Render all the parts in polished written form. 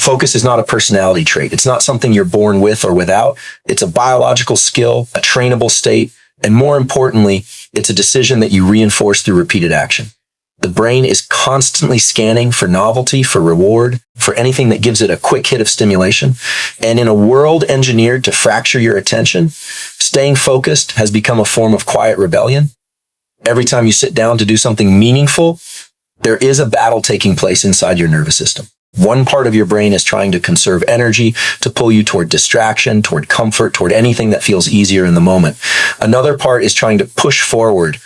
Focus is not a personality trait. It's not something you're born with or without. It's a biological skill, a trainable state, and more importantly, it's a decision that you reinforce through repeated action. The brain is constantly scanning for novelty, for reward, for anything that gives it a quick hit of stimulation. And in a world engineered to fracture your attention, staying focused has become a form of quiet rebellion. Every time you sit down to do something meaningful, there is a battle taking place inside your nervous system. One part of your brain is trying to conserve energy, to pull you toward distraction, toward comfort, toward anything that feels easier in the moment. Another part is trying to push forward,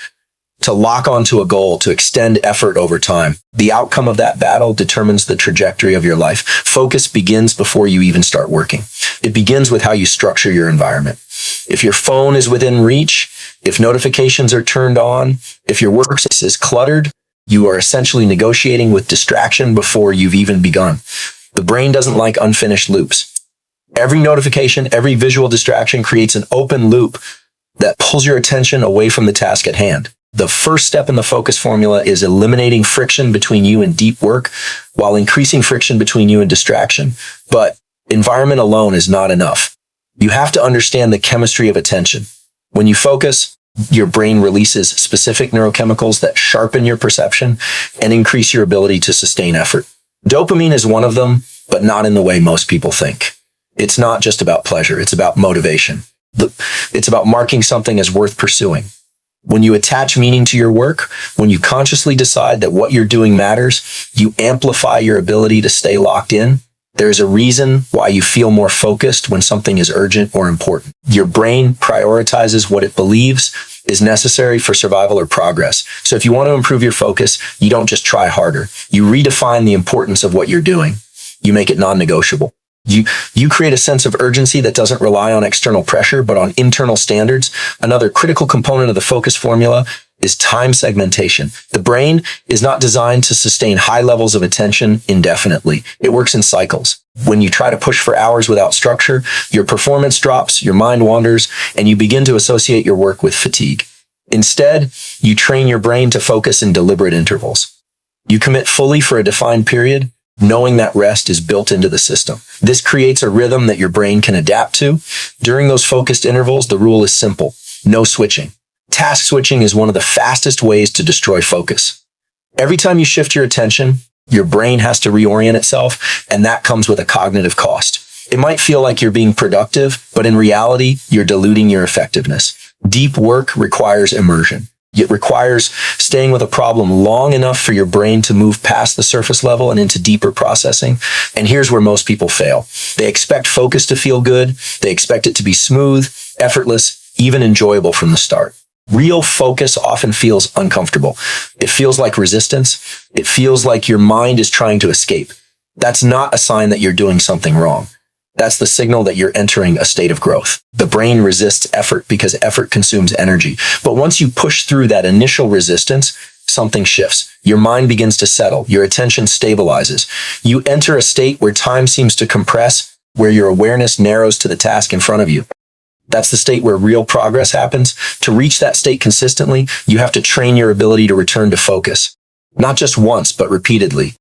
to lock onto a goal, to extend effort over time. The outcome of that battle determines the trajectory of your life. Focus begins before you even start working. It begins with how you structure your environment. If your phone is within reach, if notifications are turned on, if your workspace is cluttered, you are essentially negotiating with distraction before you've even begun. The brain doesn't like unfinished loops. Every notification, every visual distraction creates an open loop that pulls your attention away from the task at hand. The first step in the focus formula is eliminating friction between you and deep work while increasing friction between you and distraction. But environment alone is not enough. You have to understand the chemistry of attention. When you focus, your brain releases specific neurochemicals that sharpen your perception and increase your ability to sustain effort. Dopamine is one of them, but not in the way most people think. It's not just about pleasure. It's about motivation. It's about marking something as worth pursuing. When you attach meaning to your work, when you consciously decide that what you're doing matters, you amplify your ability to stay locked in. There's a reason why you feel more focused when something is urgent or important. Your brain prioritizes what it believes is necessary for survival or progress. So if you want to improve your focus, you don't just try harder. You redefine the importance of what you're doing. You make it non-negotiable. You create a sense of urgency that doesn't rely on external pressure, but on internal standards. Another critical component of the focus formula is time segmentation. The brain is not designed to sustain high levels of attention indefinitely. It works in cycles. When you try to push for hours without structure, your performance drops, your mind wanders, and you begin to associate your work with fatigue. Instead, you train your brain to focus in deliberate intervals. You commit fully for a defined period, knowing that rest is built into the system. This creates a rhythm that your brain can adapt to. During those focused intervals, the rule is simple: no switching. Task switching is one of the fastest ways to destroy focus. Every time you shift your attention, your brain has to reorient itself, and that comes with a cognitive cost. It might feel like you're being productive, but in reality, you're diluting your effectiveness. Deep work requires immersion. It requires staying with a problem long enough for your brain to move past the surface level and into deeper processing. And here's where most people fail. They expect focus to feel good. They expect it to be smooth, effortless, even enjoyable from the start. Real focus often feels uncomfortable. It feels like resistance. It feels like your mind is trying to escape. That's not a sign that you're doing something wrong. That's the signal that you're entering a state of growth. The brain resists effort because effort consumes energy. But once you push through that initial resistance, something shifts. Your mind begins to settle. Your attention stabilizes. You enter a state where time seems to compress, where your awareness narrows to the task in front of you. That's the state where real progress happens. To reach that state consistently, you have to train your ability to return to focus. Not just once, but repeatedly.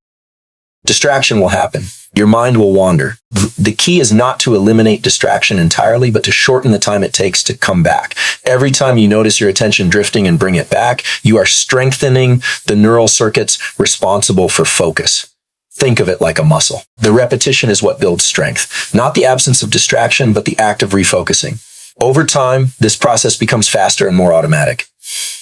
Distraction will happen. Your mind will wander. The key is not to eliminate distraction entirely, but to shorten the time it takes to come back. Every time you notice your attention drifting and bring it back, you are strengthening the neural circuits responsible for focus. Think of it like a muscle. The repetition is what builds strength, not the absence of distraction, but the act of refocusing. Over time, this process becomes faster and more automatic.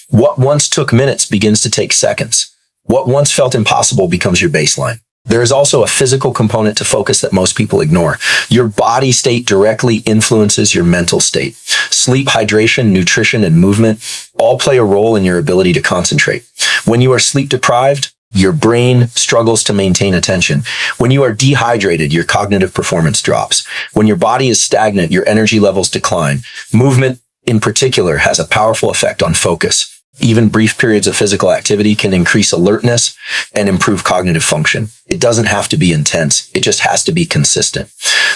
What once took minutes begins to take seconds. What once felt impossible becomes your baseline. There is also a physical component to focus that most people ignore. Your body state directly influences your mental state. Sleep, hydration, nutrition, and movement all play a role in your ability to concentrate. When you are sleep deprived, your brain struggles to maintain attention. When you are dehydrated, your cognitive performance drops. When your body is stagnant, your energy levels decline. Movement, in particular, has a powerful effect on focus. Even brief periods of physical activity can increase alertness and improve cognitive function. It doesn't have to be intense. It just has to be consistent.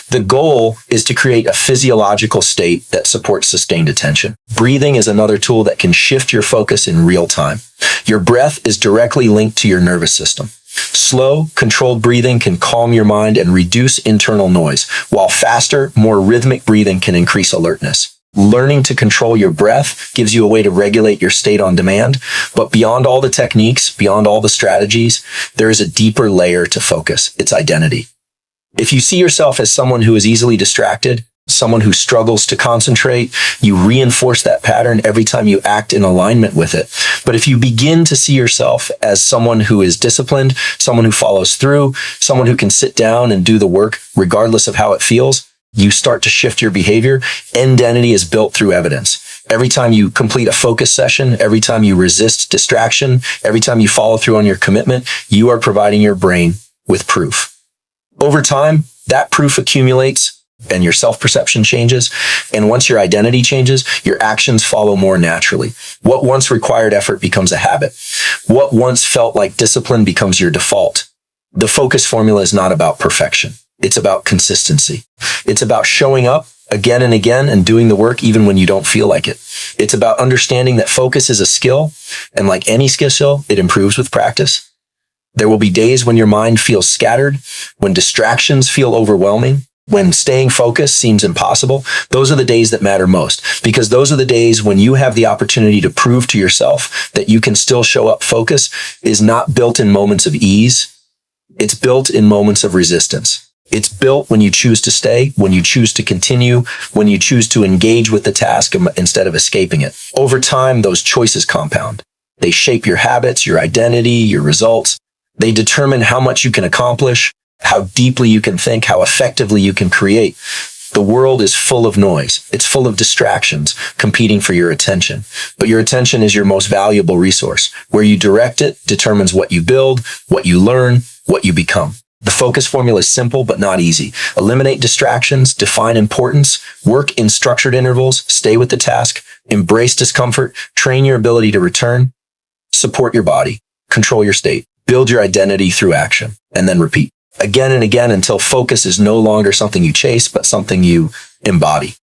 The goal is to create a physiological state that supports sustained attention. Breathing is another tool that can shift your focus in real time. Your breath is directly linked to your nervous system. Slow, controlled breathing can calm your mind and reduce internal noise, while faster, more rhythmic breathing can increase alertness. Learning to control your breath gives you a way to regulate your state on demand, but beyond all the techniques, beyond all the strategies, there is a deeper layer to focus. It's identity. If you see yourself as someone who is easily distracted, someone who struggles to concentrate, you reinforce that pattern every time you act in alignment with it. But if you begin to see yourself as someone who is disciplined, someone who follows through, someone who can sit down and do the work regardless of how it feels, you start to shift your behavior. Identity is built through evidence. Every time you complete a focus session, every time you resist distraction, every time you follow through on your commitment, you are providing your brain with proof. Over time, that proof accumulates and your self-perception changes. And once your identity changes, your actions follow more naturally. What once required effort becomes a habit. What once felt like discipline becomes your default. The focus formula is not about perfection. It's about consistency. It's about showing up again and again and doing the work even when you don't feel like it. It's about understanding that focus is a skill, and like any skill, it improves with practice. There will be days when your mind feels scattered, when distractions feel overwhelming, when staying focused seems impossible. Those are the days that matter most, because those are the days when you have the opportunity to prove to yourself that you can still show up. Focus is not built in moments of ease. It's built in moments of resistance. It's built when you choose to stay, when you choose to continue, when you choose to engage with the task instead of escaping it. Over time, those choices compound. They shape your habits, your identity, your results. They determine how much you can accomplish, how deeply you can think, how effectively you can create. The world is full of noise. It's full of distractions competing for your attention. But your attention is your most valuable resource. Where you direct it determines what you build, what you learn, what you become. The focus formula is simple but not easy. Eliminate distractions, define importance, work in structured intervals, stay with the task, embrace discomfort, train your ability to return, support your body, control your state. Build your identity through action, and then repeat again and again until focus is no longer something you chase, but something you embody.